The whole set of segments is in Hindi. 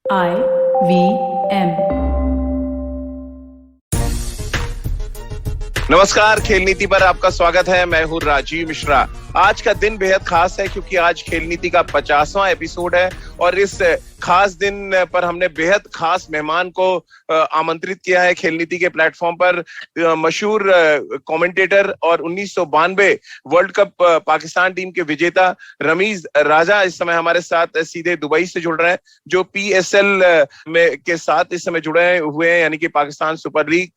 IVM। नमस्कार, खेल नीति पर आपका स्वागत है। मैं हूँ राजीव मिश्रा। आज का दिन बेहद खास है क्योंकि आज खेल नीति का 50वां एपिसोड है और इस खास दिन पर हमने बेहद खास मेहमान को आमंत्रित किया है। खेल नीति के प्लेटफॉर्म पर मशहूर कमेंटेटर और 1992 वर्ल्ड कप पाकिस्तान टीम के विजेता रमीज राजा इस समय हमारे साथ सीधे दुबई से जुड़ रहे हैं, जो PSL में के साथ इस समय जुड़े हुए हैं, यानी कि पाकिस्तान सुपर लीग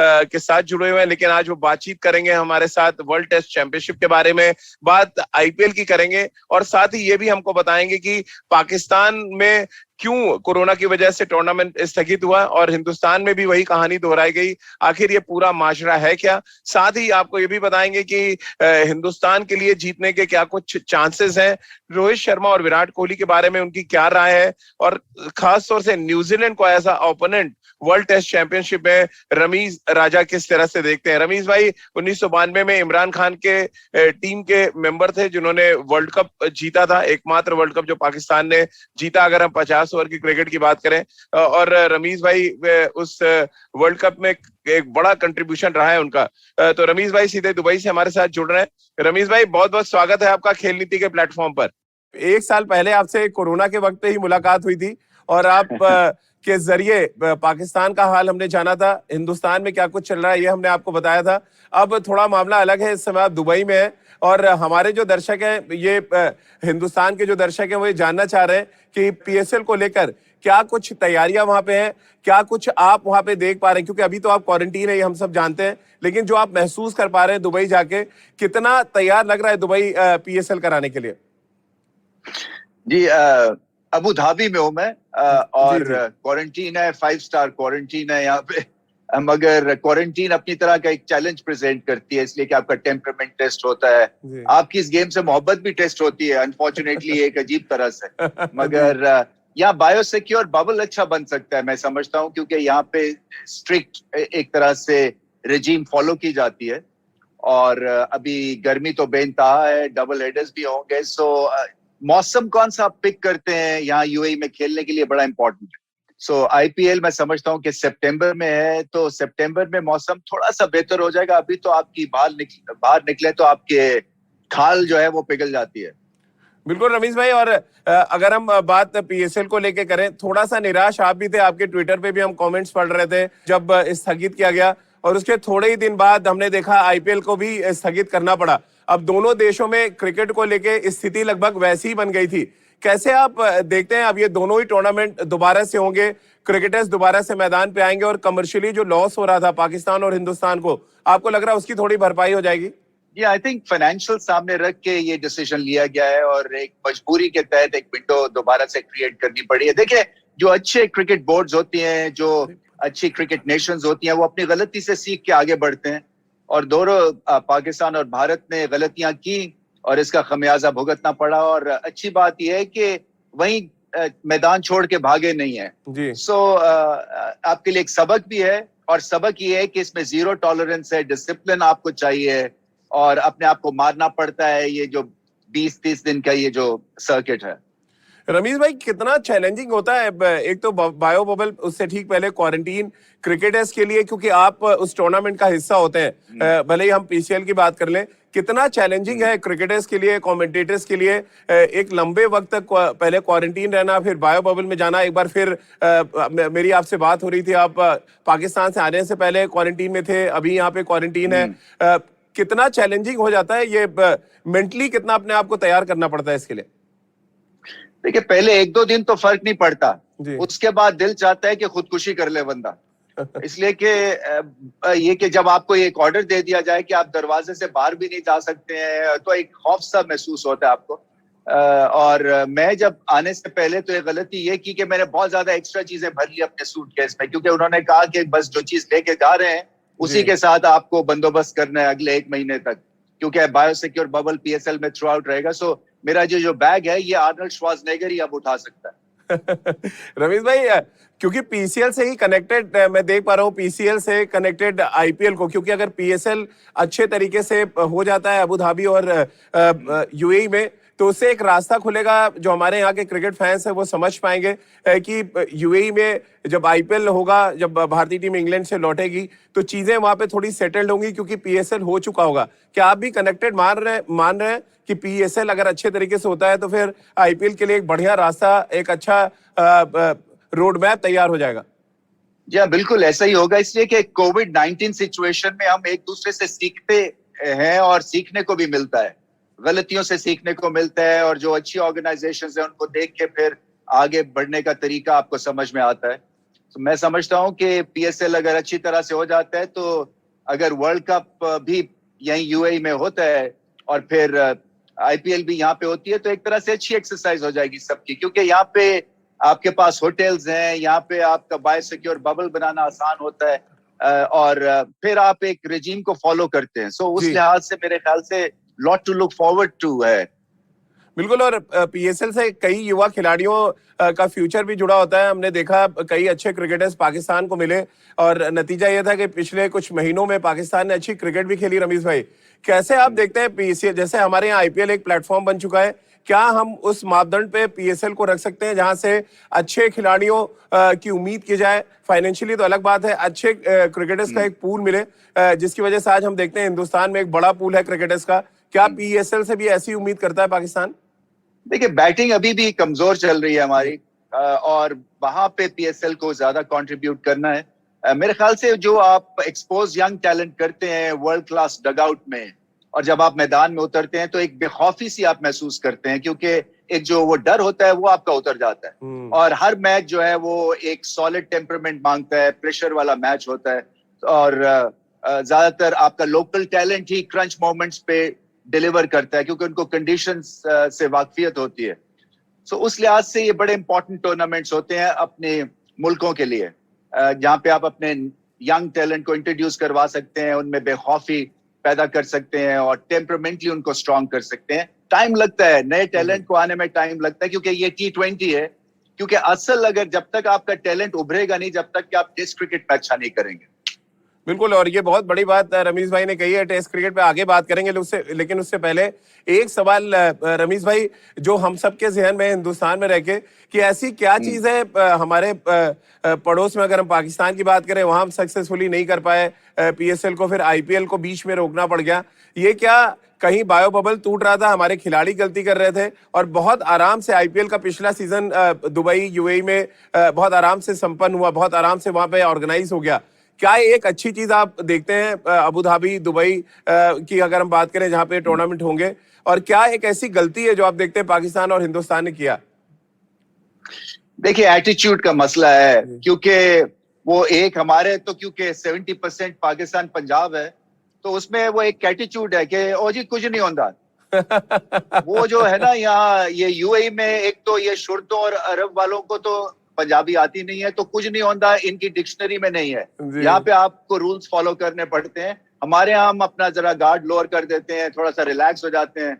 के साथ जुड़े हुए हैं। लेकिन आज वो बातचीत करेंगे हमारे साथ वर्ल्ड टेस्ट चैंपियनशिप के बारे में, बात IPL की करेंगे और साथ ही ये भी हमको बताएंगे कि पाकिस्तान में क्यों कोरोना की वजह से टूर्नामेंट स्थगित हुआ और हिंदुस्तान में भी वही कहानी दोहराई गई। आखिर ये पूरा माजरा है क्या। साथ ही आपको ये भी बताएंगे कि हिंदुस्तान के लिए जीतने के क्या कुछ चांसेस हैं, रोहित शर्मा और विराट कोहली के बारे में उनकी क्या राय है और खास तौर से न्यूजीलैंड को as a opponent world test championship में रमीज राजा किस तरह से देखते हैं। रमीज भाई 1992 में इमरान खान के टीम के मेंबर थे जिन्होंने वर्ल्ड कप जीता था, एकमात्र वर्ल्ड कप जो पाकिस्तान ने जीता अगर हम 50 ओवर की क्रिकेट की बात करें। और रमीज भाई उस वर्ल्ड कप में एक बड़ा कंट्रीब्यूशन रहा है उनका। तो रमीज भाई सीधे दुबई से हमारे साथ जुड़ रहे हैं। रमीज भाई बहुत बहुत स्वागत है आपका खेल नीति के प्लेटफॉर्म पर। एक साल पहले आपसे कोरोना के वक्त पे ही मुलाकात हुई थी और आप के जरिए पाकिस्तान का हाल हमने जाना था, हिंदुस्तान में क्या कुछ चल रहा है ये हमने आपको बताया था। अब थोड़ा मामला अलग है, इस समय आप दुबई में हैं और हमारे जो दर्शक हैं, ये हिंदुस्तान के जो दर्शक हैं वो ये जानना चाह रहे हैं कि PSL को लेकर क्या कुछ तैयारियां वहां पे हैं, क्या कुछ आप वहां पे देख पा रहे हैं, क्योंकि अभी तो आप क्वारंटीन है ये हम सब जानते हैं, लेकिन जो आप महसूस कर पा रहे हैं दुबई जाके, कितना तैयार लग रहा है दुबई PSL कराने के लिए। जी, अबू धाबी में हूं मैं और क्वारंटीन है, 5 स्टार क्वारंटीन है यहाँ पे। मगर क्वारंटीन अपनी तरह का एक चैलेंज प्रेजेंट करती है, इसलिए कि आपका टेम्परामेंट टेस्ट होता है, आपकी इस गेम से मोहब्बत भी टेस्ट होती है, अनफॉर्चुनेटली एक अजीब तरह से। मगर यहाँ बायोसिक्योर बबल अच्छा बन सकता है मैं समझता हूँ, क्योंकि यहाँ पे स्ट्रिक्ट एक तरह से रेजीम फॉलो की जाती है और अभी गर्मी तो बेनतहा है, डबल हेडर्स भी होंगे। सो मौसम कौन सा आप पिक करते हैं यहाँ UAE में खेलने के लिए बड़ा इंपॉर्टेंट है। सो IPL मैं समझता हूँ कि सितंबर में है, तो सितंबर में मौसम थोड़ा सा बेहतर हो जाएगा। अभी तो आपकी बाहर निकले तो आपके खाल जो है वो पिघल जाती है। बिल्कुल रमीज भाई, और अगर हम बात PSL को लेके करें, थोड़ा सा निराश आप भी थे, आपके ट्विटर पे भी हम कमेंट्स पढ़ रहे थे जब स्थगित किया गया और उसके थोड़े ही दिन बाद हमने देखा IPL को भी स्थगित करना पड़ा। अब दोनों देशों में क्रिकेट को लेके स्थिति लगभग वैसी ही बन गई थी। कैसे आप देखते हैं अब ये दोनों ही टूर्नामेंट दोबारा से होंगे, क्रिकेटर्स दोबारा से मैदान पे आएंगे और कमर्शियली जो लॉस हो रहा था पाकिस्तान और हिंदुस्तान को, आपको लग रहा है उसकी थोड़ी भरपाई हो जाएगी? आई थिंक फाइनेंशियल सामने रख के ये डिसीजन लिया गया है और एक मजबूरी के तहत एक विंडो दोबारा से क्रिएट करनी पड़ी है। देखिए, जो अच्छे क्रिकेट बोर्ड्स होती हैं, जो अच्छी क्रिकेट नेशंस होती हैं, वो अपनी गलती से सीख के आगे बढ़ते हैं और दोनों पाकिस्तान और भारत ने गलतियां की और इसका खमियाजा भुगतना पड़ा। और अच्छी बात यह है कि वहीं मैदान छोड़ के भागे नहीं है। सो आपके लिए एक सबक भी है और सबक ये है कि इसमें जीरो टॉलरेंस है, डिसिप्लिन आपको चाहिए और अपने आप को मारना पड़ता है। ये जो 20-30 दिन का ये जो सर्किट है। रमीज भाई, कितना चैलेंजिंग होता है, एक तो बायो बबल, उससे ठीक पहले क्वारंटीन क्रिकेटर्स के लिए, क्योंकि आप उस टूर्नामेंट का हिस्सा होते हैं, भले ही हम PCL की बात कर लें, कितना चैलेंजिंग है क्रिकेटर्स के लिए, कमेंटेटर्स के लिए, एक लंबे वक्त तक पहले क्वारंटीन रहना, फिर बायो बबल में जाना, एक बार फिर मेरी आपसे बात हो रही थी, आप पाकिस्तान से आने से पहले क्वारंटीन में थे, अभी यहाँ पे क्वारंटीन है। कितना चैलेंजिंग हो जाता है ये, मेंटली कितना अपने आप को तैयार करना पड़ता है इसके लिए? देखिए, पहले 1-2 दिन तो फर्क नहीं पड़ता, उसके बाद दिल चाहता है कि खुदकुशी कर ले बंदा। इसलिए कि ये कि जब आपको एक ऑर्डर दे दिया जाए कि आप दरवाजे से बाहर भी नहीं जा सकते हैं, तो एक खौफ सा महसूस होता है आपको। और मैं जब आने से पहले तो ये गलती ये की कि मैंने बहुत ज्यादा एक्स्ट्रा चीजें भर ली अपने सूटकेस में, क्योंकि उन्होंने कहा कि बस जो चीज लेके जा रहे हैं उसी के साथ आपको बंदोबस्त करना है अगले 1 महीने तक, क्योंकि बायोसिक्योर बबल PSL में थ्रू आउट रहेगा। सो मेरा जो बैग है ये आर्नल्ड श्वार्ज़नेगर ही अब उठा सकता है। रमीज भाई, क्योंकि PCL से ही कनेक्टेड मैं देख पा रहा हूँ, PCL से कनेक्टेड IPL को, क्योंकि अगर PSL अच्छे तरीके से हो जाता है अबू धाबी और UAE में, तो उससे एक रास्ता खुलेगा, जो हमारे यहाँ के क्रिकेट फैंस हैं वो समझ पाएंगे कि यूएई में जब आईपीएल होगा, जब भारतीय टीम इंग्लैंड से लौटेगी तो चीजें वहां पे थोड़ी सेटल्ड होंगी, क्योंकि पीएसएल हो चुका होगा। क्या आप भी कनेक्टेड मान रहे हैं कि पीएसएल अगर अच्छे तरीके से होता है तो फिर आईपीएल के लिए एक बढ़िया रास्ता, एक अच्छा रोड मैप तैयार हो जाएगा? जी हाँ, बिल्कुल ऐसा ही होगा, इसलिए कि कोविड-19 सिचुएशन में हम एक दूसरे से सीखते हैं और सीखने को भी मिलता है, गलतियों से सीखने को मिलता है, और जो अच्छी ऑर्गेनाइजेशंस हैं उनको देख के फिर आगे बढ़ने का तरीका आपको समझ में आता है। तो मैं समझता हूँ कि पीएसएल अगर अच्छी तरह से हो जाता है, तो अगर वर्ल्ड कप भी यहीं यूएई में होता है और फिर आईपीएल भी यहाँ पे होती है, तो एक तरह से अच्छी एक्सरसाइज हो जाएगी सबकी, क्योंकि यहाँ पे आपके पास होटल्स हैं, यहाँ पे आपका बायोसिक्योर बबल बनाना आसान होता है, और फिर आप एक रेजिम को फॉलो करते हैं। सो उस लिहाज से मेरे ख्याल से lot to look forward to है। बिल्कुल, और पीएसएल से कई युवा खिलाड़ियों का फ्यूचर भी जुड़ा होता है। हमने देखा कई अच्छे क्रिकेटर्स पाकिस्तान को मिले और नतीजा यह था कि पिछले कुछ महीनों में पाकिस्तान ने अच्छी क्रिकेट भी खेली। रमीज भाई, कैसे आप देखते हैं पीएसएल, जैसे हमारे यहाँ आईपीएल एक प्लेटफॉर्म बन चुका है, क्या हम उस मापदंड पे पीएसएल को रख सकते हैं जहां से अच्छे खिलाड़ियों की उम्मीद की जाए? फाइनेंशियली तो अलग बात है, अच्छे क्रिकेटर्स का एक पूल मिले, जिसकी वजह से आज हम देखते हैं हिंदुस्तान में एक बड़ा पूल है क्रिकेटर्स का। क्या पीएसएल से भी ऐसी उम्मीद करता है पाकिस्तान? देखिए, बैटिंग अभी भी कमजोर चल रही है हमारी, और वहां पे पीएसएल को ज्यादा कंट्रीब्यूट करना है। मेरे ख्याल से जो आप एक्सपोज यंग टैलेंट करते हैं वर्ल्ड क्लास डगआउट में, और जब आप मैदान में उतरते हैं तो एक बेखौफी सी आप महसूस करते हैं, क्योंकि एक जो वो डर होता है वो आपका उतर जाता है, और हर मैच जो है वो एक सॉलिड टेम्परामेंट मांगता है, प्रेशर वाला मैच होता है, और ज्यादातर आपका लोकल टैलेंट ही क्रंच मोमेंट्स पे डिलीवर करता है, क्योंकि उनको कंडीशंस से वाकफियत होती है। सो उस लिहाज से ये बड़े इंपॉर्टेंट टूर्नामेंट्स होते हैं अपने मुल्कों के लिए, जहां पे आप अपने यंग टैलेंट को इंट्रोड्यूस करवा सकते हैं, उनमें बेखौफी पैदा कर सकते हैं और टेम्परामेंटली उनको स्ट्रांग कर सकते हैं। टाइम लगता है, नए टैलेंट को आने में टाइम लगता है, क्योंकि ये T20 है। क्योंकि असल अगर जब तक आपका टैलेंट उभरेगा नहीं, जब तक कि आप टेस्ट क्रिकेट में अच्छा नहीं करेंगे। बिल्कुल, और ये बहुत बड़ी बात रमीज भाई ने कही है। टेस्ट क्रिकेट पे आगे बात करेंगे, लेकिन उससे पहले एक सवाल रमीज भाई, जो हम सबके जहन में हिंदुस्तान में रह के, कि ऐसी क्या चीज है हमारे पड़ोस में, अगर हम पाकिस्तान की बात करें, वहां हम सक्सेसफुली नहीं कर पाए पीएसएल को, फिर आईपीएल को बीच में रोकना पड़ गया। ये क्या कहीं बायो बबल टूट रहा था, हमारे खिलाड़ी गलती कर रहे थे, और बहुत आराम से आईपीएल का पिछला सीजन दुबई यूएई में बहुत आराम से संपन्न हुआ, बहुत आराम से वहां पे ऑर्गेनाइज हो गया? क्या एक अच्छी चीज आप देखते हैं अबू धाबी, दुबई की अगर हम बात करें, जहां पे टूर्नामेंट होंगे, और क्या एक ऐसी गलती है जो आप देखते हैं पाकिस्तान और हिंदुस्तान ने किया? देखिए, एटीट्यूड का मसला है, क्योंकि वो एक हमारे तो क्योंकि 70% पाकिस्तान पंजाब है, तो उसमें वो एक एटीट्यूड है कि ओ जी कुछ नहीं होता। वो जो है ना, यहाँ ये यूएई में एक तो ये शुर्तों और अरब वालों को तो पंजाबी आती नहीं है, तो कुछ नहीं होता इनकी डिक्शनरी में नहीं है। यहाँ पे आपको रूल्स फॉलो करने पड़ते हैं। हमारे यहाँ हम अपना जरा गार्ड लोअर कर देते हैं, थोड़ा सा रिलैक्स हो जाते हैं,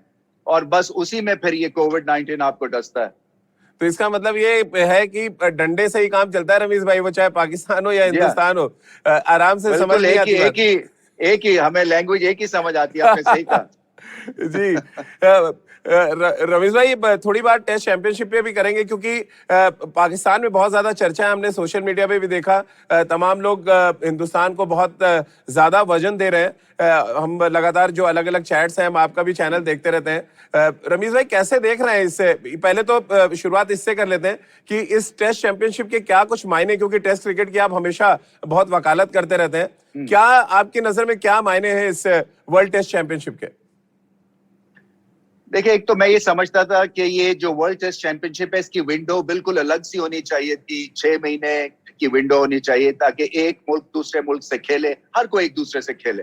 और बस उसी में फिर ये कोविड-19 आपको डसता है। तो इसका मतलब ये है कि डंडे से ही काम चलता है रमीज भाई, वो चाहे पाकिस्तान हो या हिंदुस्तान हो, आराम से समझ नहीं आती बात। एक ही हमें लैंग्वेज एक ही समझ आती है, आपने सही कहा। जी, रमेश भाई, थोड़ी बात टेस्ट चैंपियनशिप पे भी करेंगे, क्योंकि पाकिस्तान में बहुत ज्यादा चर्चा है, हमने सोशल मीडिया पे भी देखा, तमाम लोग हिंदुस्तान को बहुत ज्यादा वजन दे रहे हैं। हम लगातार जो अलग अलग चैट्स हैं, हम आपका भी चैनल देखते रहते हैं। रमीज भाई, कैसे देख रहे हैं इससे? पहले तो शुरुआत इससे कर लेते हैं कि इस टेस्ट चैंपियनशिप के क्या कुछ मायने, क्योंकि टेस्ट क्रिकेट की आप हमेशा बहुत वकालत करते रहते हैं, क्या आपकी नजर में क्या मायने हैं इस वर्ल्ड टेस्ट चैंपियनशिप के? देखिए, एक तो मैं ये समझता था कि ये जो वर्ल्ड टेस्ट चैंपियनशिप है, इसकी विंडो बिल्कुल अलग सी होनी चाहिए थी। 6 महीने की विंडो होनी चाहिए, ताकि एक मुल्क दूसरे मुल्क से खेले, हर कोई एक दूसरे से खेले,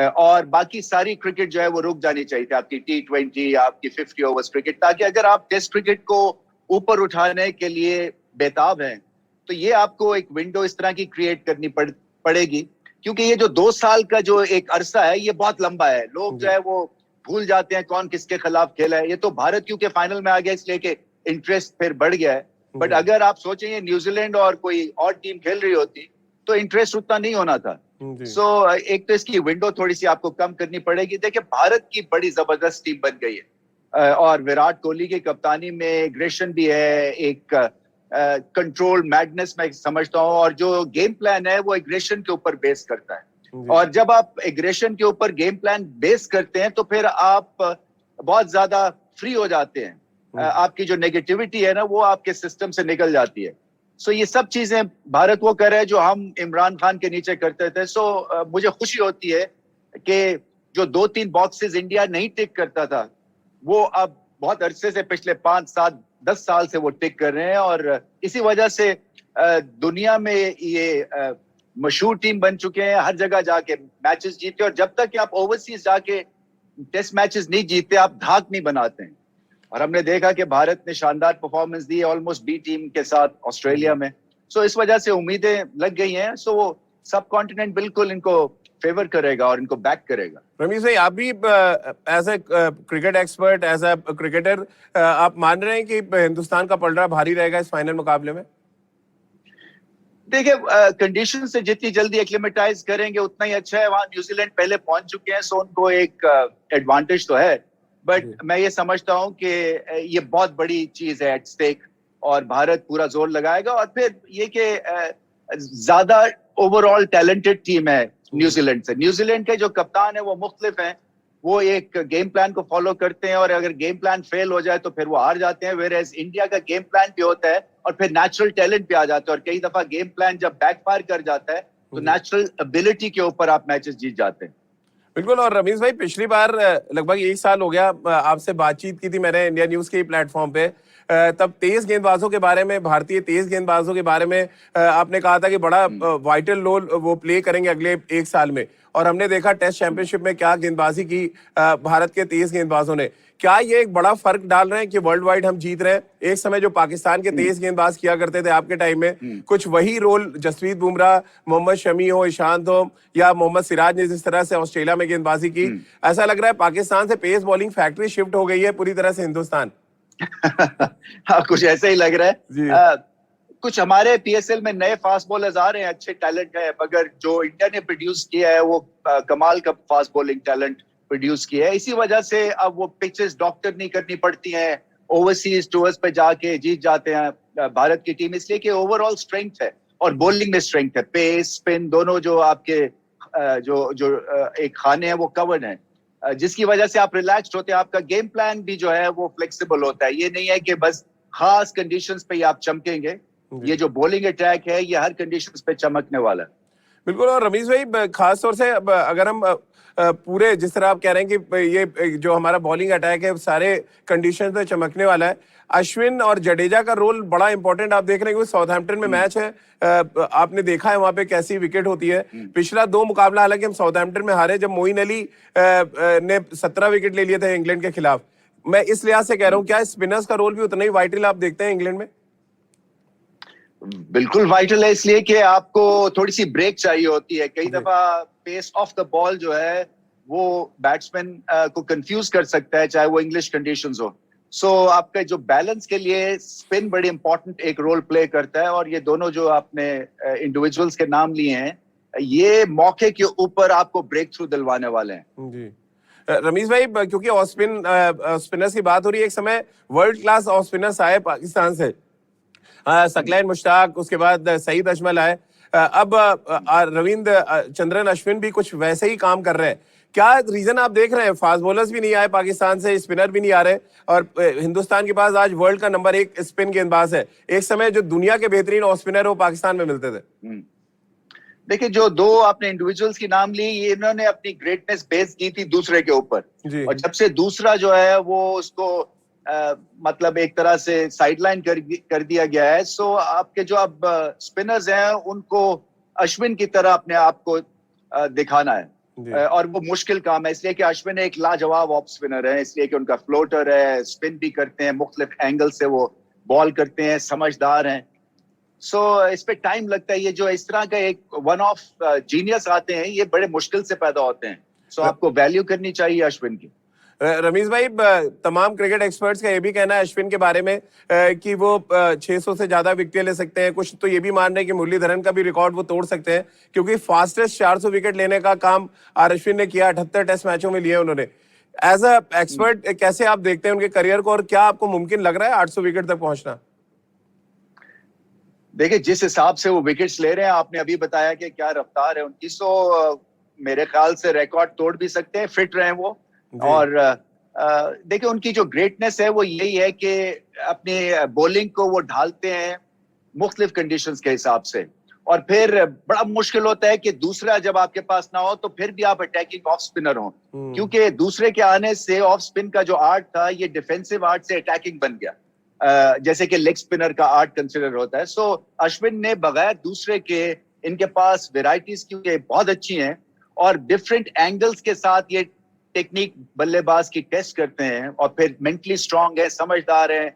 और बाकी सारी क्रिकेट जो है वो रुक जानी चाहिए थी, आपकी T20, आपकी 50 ओवर्स क्रिकेट, ताकि अगर आप टेस्ट क्रिकेट को ऊपर उठाने के लिए बेताब हैं, तो ये आपको एक विंडो इस तरह की क्रिएट करनी पड़ेगी। क्योंकि ये जो 2 साल का जो एक अरसा है, ये बहुत लंबा है। लोग जो है वो भूल जाते हैं कौन किसके खिलाफ खेला है। ये तो भारत क्योंकि फाइनल में आ गया, इसलिए कि इंटरेस्ट फिर बढ़ गया है। बट अगर आप सोचें न्यूजीलैंड और कोई और टीम खेल रही होती, तो इंटरेस्ट उतना नहीं होना था। सो एक तो इसकी विंडो थोड़ी सी आपको कम करनी पड़ेगी। देखिए, भारत की बड़ी जबरदस्त टीम बन गई है, और विराट कोहली की कप्तानी में एग्रेशन भी है, एक कंट्रोल मैडनेस मैं समझता हूँ, और जो गेम प्लान है वो एग्रेशन के ऊपर बेस करता है। और जब आप एग्रेशन के ऊपर गेम प्लान बेस करते हैं तो फिर आप बहुत ज्यादा फ्री हो जाते हैं, आपकी जो नेगेटिविटी है ना वो आपके सिस्टम से निकल जाती है। सो ये सब चीजें भारत वो कर रहे हैं जो हम इमरान खान के नीचे करते थे। सो मुझे खुशी होती है कि जो 2-3 बॉक्सेस इंडिया नहीं टिक करता था वो अब बहुत अरसे से, पिछले 5-7-10 साल से वो टिक कर रहे हैं, और इसी वजह से दुनिया में ये मशहूर टीम बन चुके हैं, हर जगह जाके मैचेस जीते। और जब तक आप ओवरसीज जाके टेस्ट मैचेस नहीं जीतते आप धाक नहीं बनाते हैं। और हमने देखा कि भारत ने शानदार परफॉर्मेंस दी ऑलमोस्ट बी टीम के साथ ऑस्ट्रेलिया में। सो इस वजह से उम्मीदें लग गई हैं। सो वो सब कॉन्टिनेंट बिल्कुल इनको फेवर करेगा और इनको बैक करेगा। रमीज भाई, आप भी as a cricket expert, as a cricketer, आप मान रहे हैं कि हिंदुस्तान का पलड़ा भारी रहेगा इस फाइनल मुकाबले में? देखिए, कंडीशन से जितनी जल्दी एक्लिमेटाइज करेंगे उतना ही अच्छा है। वहां न्यूजीलैंड पहले पहुंच चुके हैं, सो उनको एक एडवांटेज तो है, बट मैं ये समझता हूं कि ये बहुत बड़ी चीज है एट स्टेक, और भारत पूरा जोर लगाएगा। और फिर ये कि ज्यादा ओवरऑल टैलेंटेड टीम है न्यूजीलैंड से। न्यूजीलैंड के जो कप्तान है वो मुख्तलिफ हैं, वो एक गेम प्लान को फॉलो करते हैं, और अगर गेम प्लान फेल हो जाए तो फिर वो हार जाते हैं। वेयर इंडिया का गेम प्लान भी होता है और फिर नेचुरल टैलेंट भी आ जाता है, और कई दफा गेम प्लान जब बैकफायर कर जाता है तो नेचुरल एबिलिटी के ऊपर आप मैचेस जीत जाते हैं। बिल्कुल। और रमीज भाई, पिछली बार लगभग 1 साल हो गया आपसे बातचीत की थी मैंने इंडिया न्यूज के प्लेटफॉर्म पे, तब तेज गेंदबाजों के बारे में, भारतीय तेज गेंदबाजों के बारे में आपने कहा था कि बड़ा वाइटल रोल वो प्ले करेंगे अगले 1 साल में। और हमने देखा टेस्ट चैंपियनशिप में क्या गेंदबाजी की भारत के तेज गेंदबाजों ने। क्या ये एक बड़ा फर्क डाल रहे हैं कि वर्ल्ड वाइड हम जीत रहे हैं? एक समय जो पाकिस्तान के तेज गेंदबाज किया करते थे आपके टाइम में, कुछ वही रोल जसप्रीत बुमराह, मोहम्मद शमी हो, ईशांत हो, या मोहम्मद सिराज ने जिस तरह से ऑस्ट्रेलिया में गेंदबाजी की, ऐसा लग रहा है पाकिस्तान से पेस बॉलिंग फैक्ट्री शिफ्ट हो गई है पूरी तरह से हिंदुस्तान। हाँ, कुछ ऐसा ही लग रहा है। कुछ हमारे पीएसएल में नए फास्ट बॉलर्स आ रहे हैं, अच्छे टैलेंट है, मगर जो इंडिया ने प्रोड्यूस किया है वो कमाल का फास्ट बॉलिंग टैलेंट प्रोड्यूस किया है। इसी वजह से अब वो पिचेस डॉक्टर नहीं करनी पड़ती हैं, ओवरसीज टूर्स पे जाके जीत जाते हैं भारत की टीम, इसलिए कि ओवरऑल स्ट्रेंथ है और बॉलिंग में स्ट्रेंथ है। पेस स्पिन दोनों जो आपके जो एक खाने हैं वो कवर्ड है, जिसकी वजह से आप रिलैक्स्ड होते हैं। आपका गेम प्लान भी जो है वो फ्लेक्सिबल होता है। ये नहीं है कि बस खास कंडीशंस पे ही आप चमकेंगे। ये जो बॉलिंग अटैक है ये हर कंडीशंस पे चमकने वाला है। बिल्कुल। और रमीज भाई, खास तौर से अगर हम पूरे, जिस तरह आप कह रहे हैं कि ये जो हमारा बॉलिंग अटैक है सारे कंडीशंस पे चमकने वाला है, अश्विन और जडेजा का रोल बड़ा इंपॉर्टेंट आप देख रहे हैं, क्योंकि साउथहैम्पटन में मैच है, आपने देखा है वहां पे कैसी विकेट होती है। पिछला 2 मुकाबला हालांकि हम साउथहैम्पटन में हारे, जब मोइन अली ने 17 विकेट ले लिए थे इंग्लैंड के खिलाफ। मैं इस लिहाज से कह रहा हूँ, क्या स्पिनर्स का रोल भी उतना ही वाइटल आप देखते हैं इंग्लैंड में? बिल्कुल वाइटल है, इसलिए कि आपको थोड़ी सी ब्रेक चाहिए होती है। कई दफा पेस ऑफ द बॉल जो है वो बैट्समैन को कंफ्यूज कर सकता है, चाहे वो इंग्लिश कंडीशंस हो। सो आपका जो बैलेंस के लिए स्पिन बड़ी इंपॉर्टेंट एक रोल प्ले करता है, और ये दोनों जो आपने इंडिविजुअल्स के नाम लिए हैं ये मौके के ऊपर आपको ब्रेक थ्रू दिलवाने वाले हैं। जी रमीज भाई, क्योंकि ऑफ स्पिनर्स की बात हो रही है, एक समय वर्ल्ड क्लास ऑफ स्पिनर्स आए पाकिस्तान से, सकलैन मुश्ताक, उसके बाद सईद अजमल आए, अब रविंद्र चंद्रन अश्विन भी कुछ वैसे ही काम कर रहे हैं। क्या रीजन आप देख रहे हैं? फास्ट बॉलर्स भी नहीं आए पाकिस्तान से, स्पिनर भी नहीं आ रहे, और हिंदुस्तान के पास आज वर्ल्ड का नंबर 1 स्पिन गेंदबाज है। एक समय जो दुनिया के बेहतरीन ऑफ स्पिनर वो पाकिस्तान में मिलते थे। देखिए, जो 2 आपने इंडिविजुअल्स की नाम ली, ये इन्होंने अपनी ग्रेटनेस बेस की थी दूसरे के ऊपर, और जब से दूसरा जो है वो उसको मतलब एक तरह से साइडलाइन कर दिया गया है। सो आपके जो अब स्पिनर्स हैं उनको अश्विन की तरह अपने आप को दिखाना है, और वो मुश्किल काम है, इसलिए कि अश्विन एक लाजवाब ऑफ स्पिनर है, इसलिए कि उनका फ्लोटर है, स्पिन भी करते हैं, मुख्तलिफ एंगल से वो बॉल करते हैं, समझदार हैं। सो इस पे टाइम लगता है। ये जो इस तरह का एक वन ऑफ जीनियस आते हैं ये बड़े मुश्किल से पैदा होते हैं। सो आपको वैल्यू करनी चाहिए अश्विन की। रमीज भाई, तमाम क्रिकेट एक्सपर्ट्स का ये भी कहना है अश्विन के बारे में कि वो 600 से ज्यादा विकेट ले सकते हैं। कुछ तो ये भी मान रहे हैं कि मुरलीधरन का भी रिकॉर्ड वो तोड़ सकते हैं, क्योंकि फास्टेस्ट 400 विकेट लेने का काम अश्विन ने किया, 78 टेस्ट मैचों में लिए उन्होंने। एज अ एक्सपर्ट कैसे आप देखते हैं उनके करियर को और क्या आपको मुमकिन लग रहा है 800 विकेट तक पहुंचना? देखिए, जिस हिसाब से वो विकेट्स ले रहे हैं, आपने अभी बताया कि क्या रफ्तार है उनकी, सो मेरे ख्याल से रिकॉर्ड तोड़ भी सकते हैं, फिट रहे वो। और देखिए, उनकी जो ग्रेटनेस है वो यही है कि अपनी बॉलिंग को वो ढालते हैं मुख्तलिफ कंडीशंस के हिसाब से, और फिर बड़ा मुश्किल होता है कि दूसरा जब आपके पास ना हो तो फिर भी आप अटैकिंग ऑफ स्पिनर हो, क्योंकि दूसरे के आने से ऑफ स्पिन का जो आर्ट था ये डिफेंसिव आर्ट से अटैकिंग बन गया, जैसे कि लेग स्पिनर का आर्ट कंसिडर होता है। सो अश्विन ने बगैर दूसरे के, इनके पास वेराइटीज क्योंकि बहुत अच्छी हैं और डिफरेंट एंगल्स के साथ ये टेक्निक बल्लेबाज की टेस्ट करते हैं, और फिर मेंटली स्ट्रांग है, समझदार है,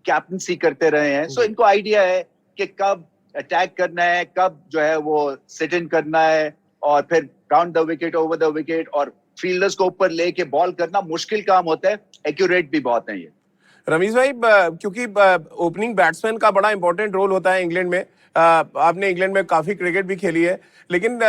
कैप्टनसी करते रहे हैं। सो इनको आइडिया है कि कब अटैक करना है, कब जो है वो सिट इन करना है, और फिर round the wicket, over the wicket, और फील्डर्स को ऊपर लेके बॉल करना मुश्किल काम होता है, एक्यूरेट भी बहुत है ये। रमीज भाई, क्योंकि ओपनिंग बैट्समैन का बड़ा इंपॉर्टेंट रोल होता है इंग्लैंड में, आपने इंग्लैंड में काफी क्रिकेट भी खेली है, लेकिन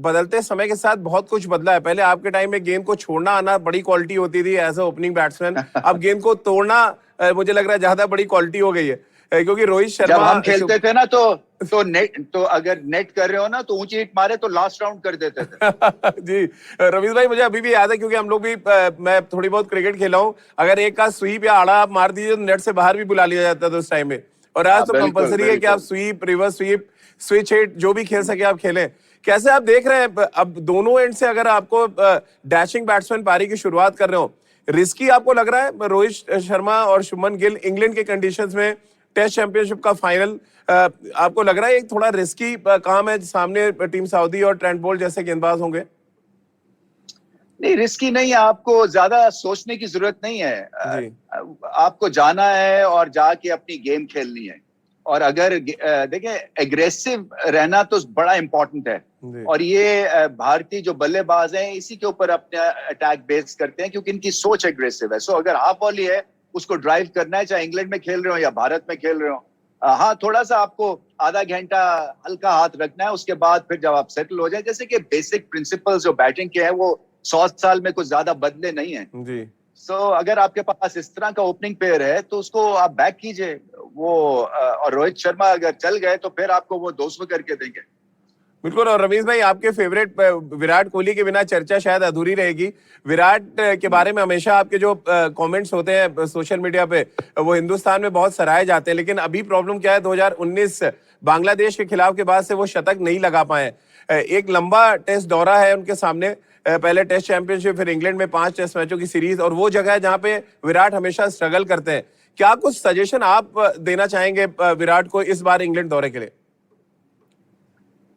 बदलते समय के साथ बहुत कुछ बदला है। पहले आपके टाइम में गेंद को छोड़ना आना बड़ी क्वालिटी होती थी एज अ ओपनिंग बैट्समैन, अब गेंद को तोड़ना मुझे लग रहा है ज्यादा बड़ी क्वालिटी हो गई है, क्योंकि रोहित शर्मा जब हम खेलते थे ना तो नेट, तो अगर नेट कर रहे हो ना तो ऊंची हिट मारे तो लास्ट राउंड कर देते थे। जी रमीज भाई, मुझे अभी भी याद है, क्योंकि हम लोग भी मैं थोड़ी बहुत क्रिकेट खेला हूं, अगर एक का स्वीप या आड़ा आप मार दीजिए तो नेट से बाहर भी बुला लिया जाता था उस टाइम में। और आज तो कंपलसरी है कि आप sweep, reverse sweep, switch hit जो भी खेल सके आप खेलें। कैसे आप देख रहे हैं अब दोनों एंड से, अगर आपको डैशिंग बैट्समैन पारी की शुरुआत कर रहे हो, रिस्की आपको लग रहा है रोहित शर्मा और शुभमन गिल इंग्लैंड के कंडीशंस में टेस्ट चैंपियनशिप का फाइनल, आपको लग रहा है एक थोड़ा रिस्की काम है, सामने टीम सऊदी और ट्रेंट बोल्ट जैसे गेंदबाज होंगे? नहीं, रिस्की नहीं है, आपको ज्यादा सोचने की जरूरत नहीं है। आपको जाना है और जाके अपनी गेम खेलनी है, और अगर देखिए एग्रेसिव रहना तो बड़ा इंपॉर्टेंट है, और ये भारतीय जो बल्लेबाज हैं इसी के ऊपर अपने अटैक बेस करते हैं, क्योंकि इनकी सोच एग्रेसिव है। सो अगर हाफ वॉली है उसको ड्राइव करना है, चाहे इंग्लैंड में खेल रहे हो या भारत में खेल रहे हो। हाँ, थोड़ा सा आपको आधा घंटा हल्का हाथ रखना है, उसके बाद फिर जब आप सेटल हो जाए, जैसे कि बेसिक प्रिंसिपल्स जो बैटिंग के हैं वो 100 साल में कुछ ज्यादा बदले नहीं है जी। सो अगर आपके पास इस तरह का ओपनिंग पेयर है तो उसको आप बैक कीजिए वो, और रोहित शर्मा अगर चल गए तो फिर आपको वो 200 करके देंगे। बिल्कुल। और रमेश भाई, आपके फेवरेट विराट कोहली के बिना चर्चा शायद अधूरी रहेगी। विराट के बारे में हमेशा आपके जो कमेंट्स होते हैं सोशल मीडिया पे, वो हिंदुस्तान में बहुत सराहे जाते हैं, लेकिन अभी प्रॉब्लम क्या है, 2019 बांग्लादेश के खिलाफ के बाद से वो शतक नहीं लगा पाए। एक लंबा टेस्ट दौरा है उनके सामने, पहले टेस्ट चैंपियनशिप, फिर इंग्लैंड में 5 टेस्ट मैचों की सीरीज, और वो जगह है जहां पे विराट हमेशा स्ट्रगल करते हैं। क्या कुछ सजेशन आप देना चाहेंगे विराट को इस बार इंग्लैंड दौरे के लिए?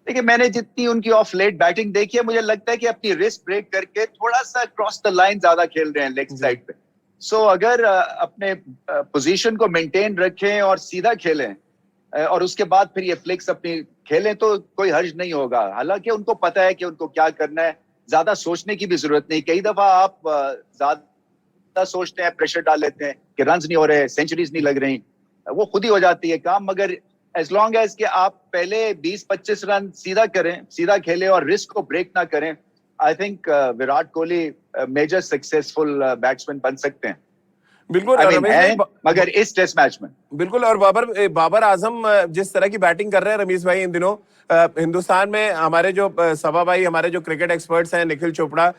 देखिए, मैंने जितनी उनकी ऑफ लेट बैटिंग देखी है, मुझे लगता है कि अपनी रिस्क ब्रेक करके थोड़ा सा क्रॉस द लाइन ज्यादा खेल रहे हैं लेग साइड पे। सो अगर अपने पोजीशन को मेंटेन रखें और सीधा खेलें, और उसके बाद फिर ये फ्लिक्स अपनी खेलें तो कोई हर्ज नहीं होगा। हालांकि उनको पता है कि उनको क्या करना है, ज्यादा सोचने की भी जरूरत नहीं। कई दफा आप ज्यादा सोचते हैं, प्रेशर डाल लेते हैं कि रन्स नहीं हो रहे, सेंचुरीज नहीं लग रही, वो खुद ही हो जाती है काम। मगर एज लॉन्ग एज कि आप पहले 20-25 रन सीधा करें, सीधा खेलें और रिस्क को ब्रेक ना करें, I think Virat Kohli major successful batsman बन सकते हैं। बिल्कुल मगर इस टेस्ट मैच में बिल्कुल। और बाबर आजम जिस तरह की बैटिंग कर रहे हैं रमीश भाई इन दिनों, हिंदुस्तान में हमारे जो सभा भाई, हमारे जो क्रिकेट एक्सपर्ट्स हैं, निखिल चोपड़ा,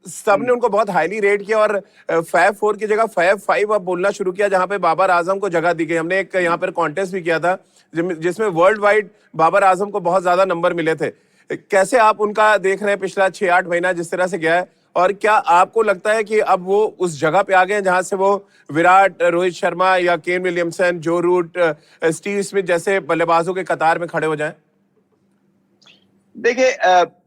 सबने उनको बहुत हाईली रेट किया, और फैब 4 की जगह फैब 5 अब बोलना शुरू किया, जहां पे बाबर आजम को जगह दी गई। हमने एक यहाँ पर कॉन्टेस्ट भी किया था जिसमें वर्ल्ड वाइड बाबर आजम को बहुत ज्यादा नंबर मिले थे। कैसे आप उनका देख रहे हैं पिछला 6-8 महीना जिस तरह से गया है, और क्या आपको लगता है कि अब वो उस जगह पे आ गए हैं जहां से वो विराट, रोहित शर्मा या केन विलियमसन, जो रूट, स्टीव स्मिथ जैसे बल्लेबाजों के कतार में खड़े हो जाएं? देखिए,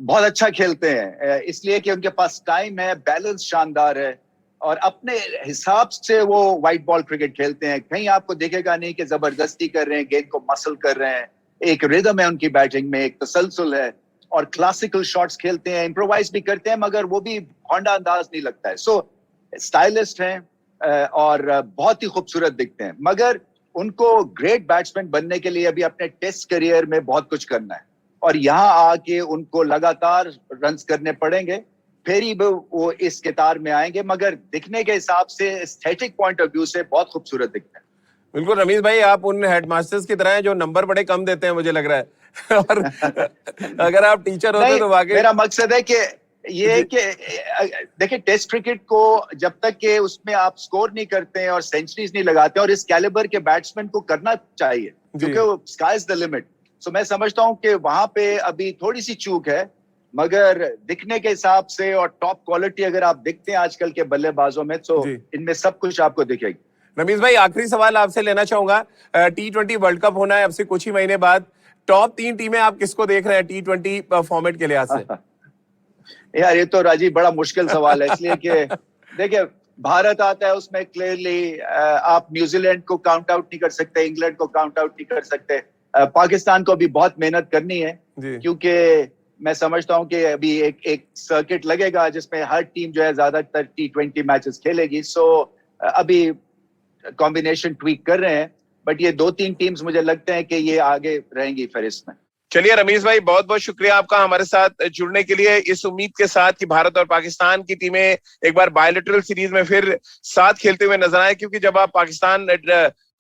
बहुत अच्छा खेलते हैं, इसलिए कि उनके पास टाइम है, बैलेंस शानदार है, और अपने हिसाब से वो व्हाइट बॉल क्रिकेट खेलते हैं। कहीं आपको देखेगा नहीं कि जबरदस्ती कर रहे हैं, गेंद को मसल कर रहे हैं। एक रिदम है उनकी बैटिंग में, एक तसलसल है, और क्लासिकल शॉट्स खेलते हैं, इम्प्रोवाइज भी करते हैं, मगर वो भी होंडा अंदाज नहीं लगता है। सो स्टाइलिस्ट हैं और बहुत ही खूबसूरत दिखते हैं, मगर उनको ग्रेट बैट्समैन बनने के लिए अभी अपने टेस्ट करियर में बहुत कुछ करना है, और यहाँ आके उनको लगातार रन्स करने पड़ेंगे, फिर ही वो इस किताब में आएंगे, मगर दिखने के हिसाब से एस्थेटिक पॉइंट ऑफ व्यू से बहुत खूबसूरत दिखते हैं। बिल्कुल रमीज भाई, आप उन हेडमास्टर्स की तरह हैं जो नंबर बड़े कम देते हैं, मुझे लग रहा है। और अगर आप टीचर होते तो वाकई मेरा मकसद है कि ये कि देखिए, टेस्ट क्रिकेट को जब तक के उसमें आप स्कोर नहीं करते हैं और सेंचुरीज नहीं लगाते, और इस कैलिबर के बैट्समैन को करना चाहिए क्योंकि स्काई इज द लिमिट। सो मैं समझता हूं कि वहां पे अभी थोड़ी सी चूक है, मगर दिखने के हिसाब से और टॉप क्वालिटी अगर आप देखते हैं आजकल के बल्लेबाजों में, तो इनमें सब कुछ आपको दिखेगी। रमीज भाई, आखिरी सवाल आपसे लेना चाहूंगा। T20 वर्ल्ड कप होना है अब से कुछ ही महीने बाद। टॉप 3 टीमें आप किसको देख रहे हैं T20 फॉर्मेट के लिहाज से? यार, ये तो राजीव बड़ा मुश्किल सवाल है, इसलिए कि देखिए, भारत आता है उसमें क्लियरली आप न्यूजीलैंड को काउंट आउट नहीं कर सकते, इंग्लैंड को काउंट आउट नहीं कर सकते। पाकिस्तान को भी बहुत मेहनत करनी है, क्योंकि मैं समझता हूं कि अभी एक सर्किट लगेगा जिसमें हर टीम जो है ज्यादातर T20 मैचेस खेलेगी। सो अभी कॉम्बिनेशन ट्वीक कर रहे हैं, बट ये 2-3 टीम्स मुझे लगते हैं कि ये आगे रहेंगी फहरिस्त में। चलिए रमीज भाई, बहुत बहुत शुक्रिया आपका हमारे साथ जुड़ने के लिए, इस उम्मीद के साथ कि भारत और पाकिस्तान की टीमें एक बार बायलैटरल सीरीज में फिर साथ खेलते हुए नजर आए। क्योंकि जब आप पाकिस्तान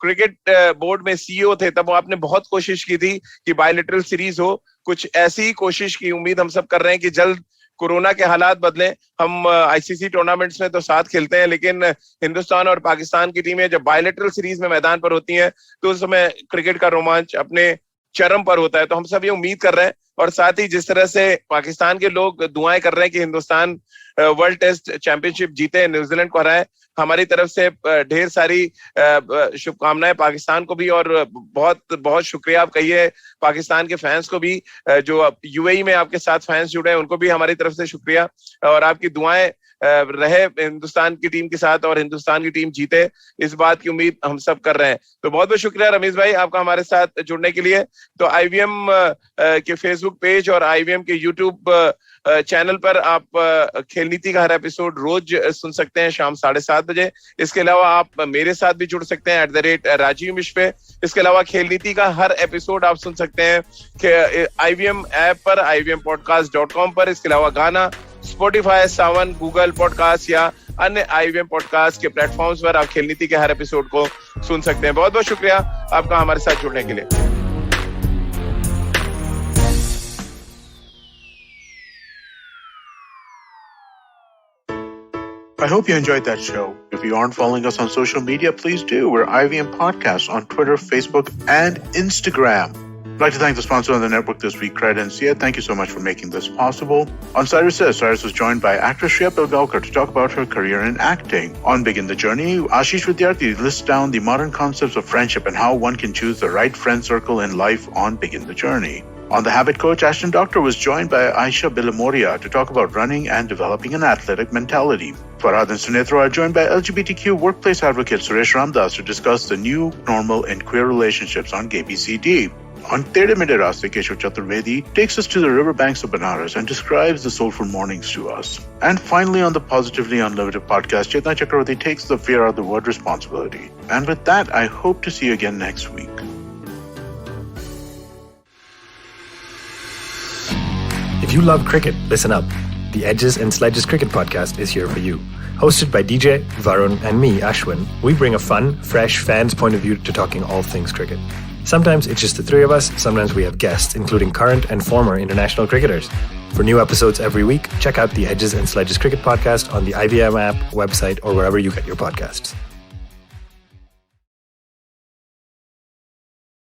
क्रिकेट बोर्ड में सीईओ थे, तब आपने बहुत कोशिश की थी कि बायलैटरल सीरीज हो। कुछ ऐसी ही कोशिश की उम्मीद हम सब कर रहे हैं कि जल्द कोरोना के हालात बदलें। हम आईसीसी टूर्नामेंट्स में तो साथ खेलते हैं, लेकिन हिंदुस्तान और पाकिस्तान की टीमें जब बायलैटरल सीरीज में मैदान पर होती हैं तो उस समय क्रिकेट का रोमांच अपने चरम पर होता है। तो हम सब ये उम्मीद कर रहे हैं, और साथ ही जिस तरह से पाकिस्तान के लोग दुआएं कर रहे हैं कि हिंदुस्तान वर्ल्ड टेस्ट चैंपियनशिप जीते, न्यूजीलैंड को हराए, हमारी तरफ से ढेर सारी शुभकामनाएं पाकिस्तान को भी, और बहुत बहुत शुक्रिया आप कहिए पाकिस्तान के फैंस को भी, जो यूएई में आपके साथ फैंस जुड़े हैं उनको भी हमारी तरफ से शुक्रिया। और आपकी दुआएं रहे हिंदुस्तान की टीम के साथ और हिंदुस्तान की टीम जीते, इस बात की उम्मीद हम सब कर रहे हैं। तो बहुत बहुत शुक्रिया रमीज भाई आपका हमारे साथ जुड़ने के लिए। तो आईवीएम के फेसबुक पेज और आईवीएम के यूट्यूब चैनल पर आप खेल नीति का हर एपिसोड रोज सुन सकते हैं शाम 7:30 बजे। इसके अलावा आप मेरे साथ भी जुड़ सकते हैं @राजीव मिश्र पे। इसके अलावा खेल नीति का हर एपिसोड आप सुन सकते हैं आईवीएम ऐप पर, ivmpodcast.com पर। इसके अलावा गाना स्पॉटिफाई, सावन, गूगल पॉडकास्ट या अन्य आईवीएम पॉडकास्ट के प्लेटफॉर्म्स पर आप खेल नीति के हर एपिसोड को सुन सकते हैं। बहुत बहुत शुक्रिया आपका हमारे साथ जुड़ने के लिए। I hope you enjoyed that show. If you aren't following us on social media, please do. We're IVM Podcast on Twitter, Facebook, and Instagram. I'd like to thank the sponsor of the network this week, Credencia. Thank you so much for making this possible. On Cyrus Says, Cyrus was joined by actress Shreya Pilgaonkar to talk about her career in acting. On Begin the Journey, Ashish Vidyarthi lists down the modern concepts of friendship and how one can choose the right friend circle in life on Begin the Journey. On The Habit Coach, Ashton Doctor was joined by Aisha Bilamoria to talk about running and developing an athletic mentality. Farhad and Sunethra are joined by LGBTQ workplace advocate Suresh Ramdas to discuss the new normal in queer relationships on KBCD. On Tere Mere Raaste, Keshav Chaturvedi takes us to the riverbanks of Banaras and describes the soulful mornings to us. And finally, on the Positively Unlimited podcast, Chetna Chakravarti takes the fear out of the word responsibility. And with that, I hope to see you again next week. If you love cricket, listen up. The Edges and Sledges Cricket Podcast is here for you. Hosted by DJ, Varun, and me, Ashwin, we bring a fun, fresh fan's point of view to talking all things cricket. Sometimes it's just the three of us, sometimes we have guests, including current and former international cricketers. For new episodes every week, check out the Edges and Sledges Cricket Podcast on the IVM app, website, or wherever you get your podcasts.